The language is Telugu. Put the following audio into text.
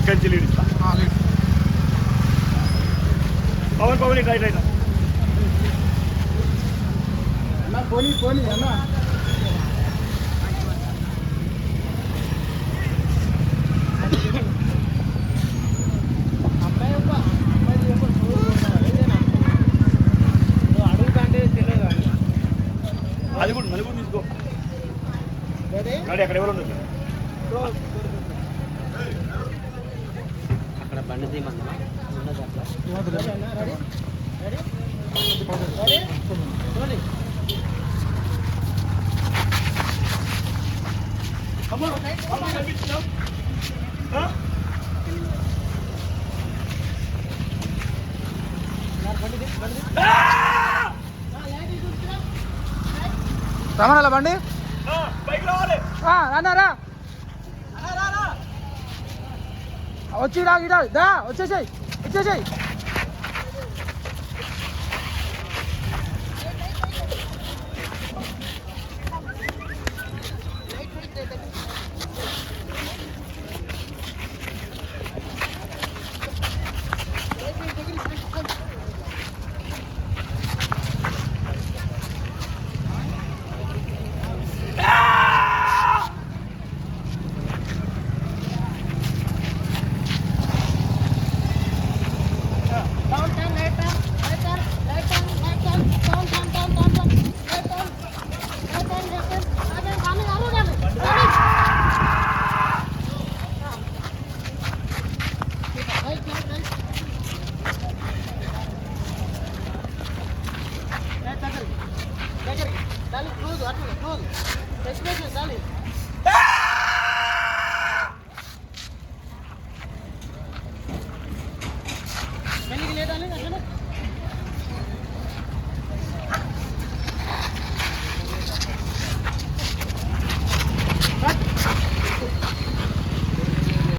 కంచి లీడ్ ఇస్తా. పవన్ పవన్ ఇట్లా ఇట్లా అన్న పోనీ పోనీ అన్న అది కూడా నలుగురు తీసుకో. అక్కడ ఎవరు ఉండదు అక్కడ బండి తీయమన్నా ఉన్నది అట్లా. రమణాల బండి అన్నారా వచ్చి రా గిడా దా వచ్చేసాయి వచ్చేసాయి.